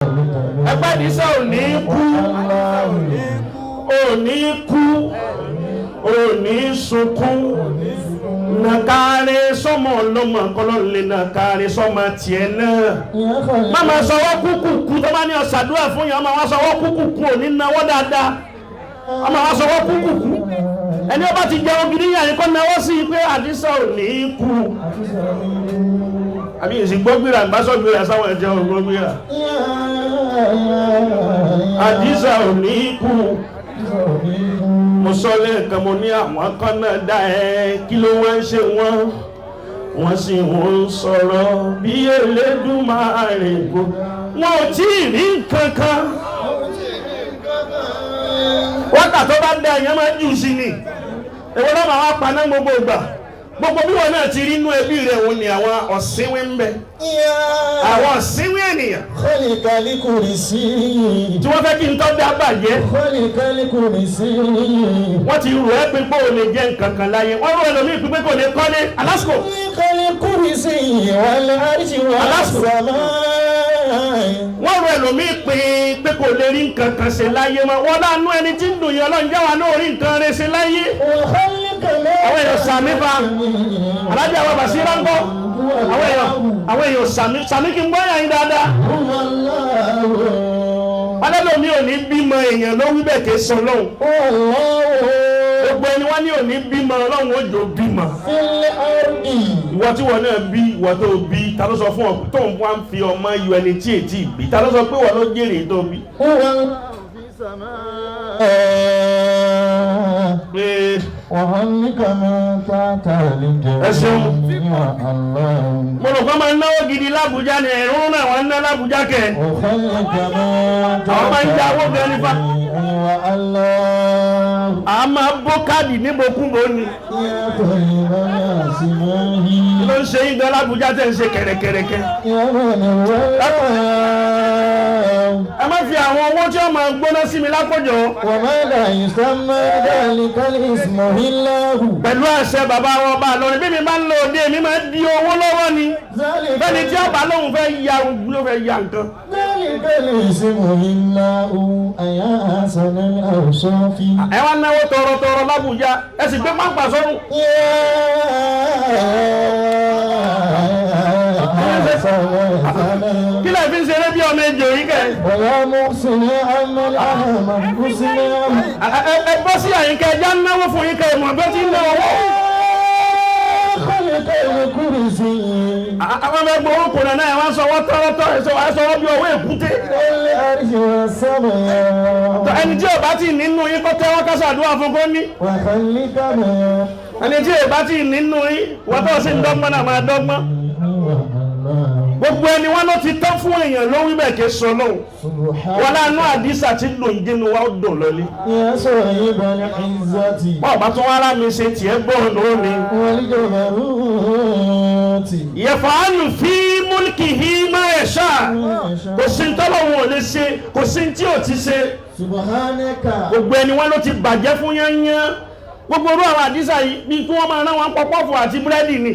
ẹgbẹ́ ìdísẹ́ ò ní kú ò ní kú ò ní sunkún nàkàrẹ sọmọ ọlọmọ kọlọ́ọ̀lẹ́ nàkàrẹ sọmọ tiẹ̀ náà má máa sọwọ́ kúkú kú tó bá ní ọ̀sàdúrà fún yàn má máa sọwọ́ kúkú kú ò ní náwó dáadáa má máa sọwọ́ kúkú kú ẹni ọba ti jẹun gidi yàn ní kọ́ náwó sí pé àdísẹ́ ò ní kú àbí èsì gbọ́gbìrà ìbásọ́gbìrà sáwọn ẹ̀jẹ̀ ògbọ́gbìrà àdísà ò ní kú mo sọ lẹ́ẹ̀kan mo ní àwọn kan náà dá ẹ kí ló wá ń ṣe wọ́n sì wọ́n ń sọ̀rọ̀ bí Elédùmarè kò wọn ò tí ì rí kankan wákà tó bá dá ẹ̀yàn máa jù sí ni èwo náà máa wá paná gbogbo ìgbà gbogbo bí wọn náà ti rí inú ẹbí rẹ̀ òun ni àwọn ọ̀sínwé ń bẹ àwọn ọ̀sínwé ènìyàn kọ́lìkálí kò rí sí tí wọ́n fẹ́ kí n tọ́ dá bàjẹ́ kọ́lìkálí kò rí sí wọ́n ti rò ẹ́ pé kó o lè jẹ́ nǹkan kan láyé wọ́n rò ẹlòmíì pé kò lè kọ́lé alásìkò kọ́lìkálí kò rí sí wàlẹ̀ àríṣìwà sàmà wọ́n rò ẹlòmíì pé kò lè rí nǹkan kan ṣe láyé mọ́ wọ́n dánú ẹni tí ń dùn yẹn Ọlọ́run jẹ́ wa náà rí nǹkan rẹ̀ ṣe láyé àwọn èèyàn sàmì fa alájà wa Bàṣírà ń bọ̀ àwọn èèyàn sàmì kí n gbọ́ yàn yín dáadáa alẹ́lòmí ò ní bímọ èèyàn ló wí bẹ́ẹ̀ ké sọ lọ́hùn gbogbo ẹni wá ní ò ní bímọ Ọlọ́run ó jò bímọ ìwọ tí wọn náà bí ìwọ tó bí ta ló sọ fún ọ tó ń wá ń fi ọmọ yọ ẹni tí ètí bí ta ló sọ pé wọn ló jèrè tó bí وهلك من تعتل mo rò pé máa ń náwó gidi lábújá ni ẹ̀rún náà wọ́n ń ná lábújá kẹ́ àwọn máa ń jáwó gan nípa a máa bó káàdì níbokúbo ni ló ń ṣe ìgbẹ́ lábújá tẹ́ ń ṣe kẹ̀rẹ̀kẹ̀rẹ̀kẹ́ ẹ má fi àwọn owó tí wọ́n máa gbóná sí mi lápòjọ pẹ̀lú àṣẹ bàbá wọn bá lọ́rin bí mi máa ń lọ òde mi máa ń di owó lọ́wọ́ ni bẹ́ẹ̀ni tí ọba lóhun fẹ́ ya ló fẹ́ ya nǹkan. ẹ wá náwó tọrọtọrọ lábùjá ẹ sì gbé pápá sọ́run. kí lè fi ń ṣeré bí ọmọ ejò yìí kẹ́. ẹ bọ́ sí àyíká ẹja náwó fún yín kẹ́ ìmọ̀ bẹ́ẹ̀ tí ń náwó. àwọn ọmọ ẹgbẹ́ owó kùnà náà wọ́n sọ wọ́n tọ́rọ́tọ́ ẹ̀sọ́ wọ́n sọ wọ́n bí owó èkúté. ẹni tí ò bá ti nínú yín kọ́ tẹ́wọ́ ká ṣàdúrà fún kó ní. ẹni tí ò bá ti nínú yín wọ́n tó sì ń dọ́gbọ́n náà máa dọ́gbọ́n. gbogbo ẹni wọn ló ti tán fún èèyàn ló wí bẹ́ẹ̀ ké sọ lọ́hùn wọn lánàá àdìsá tí lò ń dénú wa ó dùn lọ́lé. bọ́ọ̀ bá tún wá rá mi ṣe tiẹ̀ gbọ́ lónìí. yẹ̀fàánù fi múlìkìhí má ẹ̀ṣá kò sí ní tọ́lọ́hún ò lè ṣe kò sí ní tí ò ti ṣe. gbogbo ẹni wọn ló ti bàjẹ́ fún yányán gbogbo orú àwọn àdísà yìí bí kí wọ́n máa rán wọn pọ̀pọ̀fù àti búrẹ́dì ni.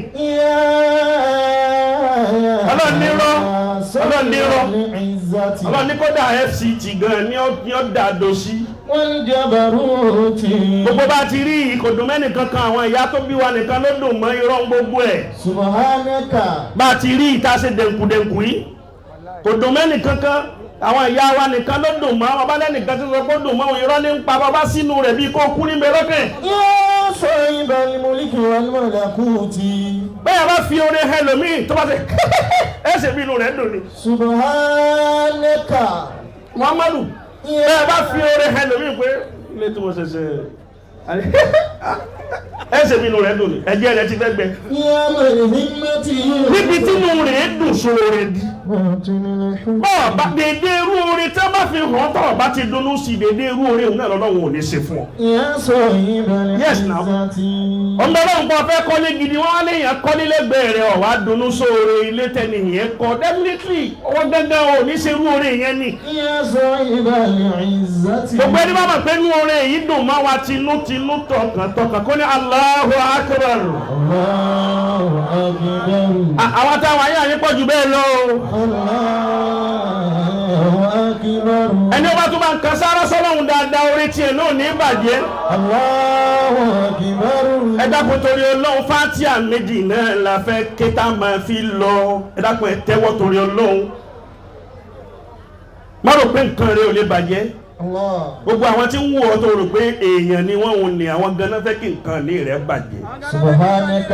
ọlọ́ni kódà FCT gan ni ó dàdó sí. gbogbo bá ti rí ìkòdùn mẹ́nìkan kan àwọn ìyá tó bí wa nìkan ló dùn mọ́ irọ́ gbogbo ẹ̀. bá ti rí ìtaṣe dẹ̀nkùdẹ̀nkù yìí kò dùn mẹ́nìkan kan àwọn ìyá wa nìkan ló dùn mọ́ ọba lẹ́nìkan tí ó sọ pé dùn mọ́ irọ́ ní ń pa bàbá sínú rẹ̀ bí kó kú ní bẹ̀rọ̀kẹ́. yóò sọ ìbẹ̀lì mọ́líkì wọn mọ̀lá kú ti. bẹ́ẹ̀ bá fi orin ẹlòmíì tó bá ṣe ẹsẹ̀ bí inú rẹ̀ dùn ni. subhanaka. Muhammadu bẹ́ẹ̀ bá fi orin ẹlòmíì pé ilé tí mo ṣe ṣe ẹsẹ̀ bí inú rẹ̀ dùn ni ẹ̀jẹ̀ rẹ̀ ti fẹ́ gbẹ. níbi tí inú rẹ̀ dùn sóore di. bọ́ọ̀ bá dédé irú orin tí wọ́n bá fi hàn tọ́ bá ti dunnú sí dédé irú orin òun náà lọ́wọ́ ò ní ṣe fún ọ. yes na ọmọ ọlọ́run kan fẹ́ kọ́lé gidi wọ́n á léèyàn kọ́lé lẹ́gbẹ̀ẹ́ rẹ̀ ọ̀wá dunnú sóore ilé tẹ́ni yẹn kọ́ definitely ọwọ́ gángan ò ní ṣe irú orin yẹn ni. gbogbo ẹni bá mọ̀ pé inú orin yìí dùn máa wa tinútinú tọkàntọkàn kó ní Allahu Akbar. àwọn táwọn ayé àyín pọ̀ jù bẹ́ẹ̀ lọ. أكبر ẹni ọba tó bá ń kan sára sọ́lọ́hun dáadáa orí tiẹ̀ náà ní ìbàjẹ́. الله أكبر ẹ dákun torí Ọlọ́run fátíà méjì náà la fẹ́ kéta máa fi lọ ẹ dákun ẹ tẹ́wọ́ torí Ọlọ́run má rò pé nǹkan rẹ ò lè bàjẹ́ الله gbogbo àwọn tí ń wò ọ́ tó rò pé èèyàn ni wọ́n ń ní àwọn ganan fẹ́ kí nǹkan ní rẹ̀ bàjẹ́. سبحانك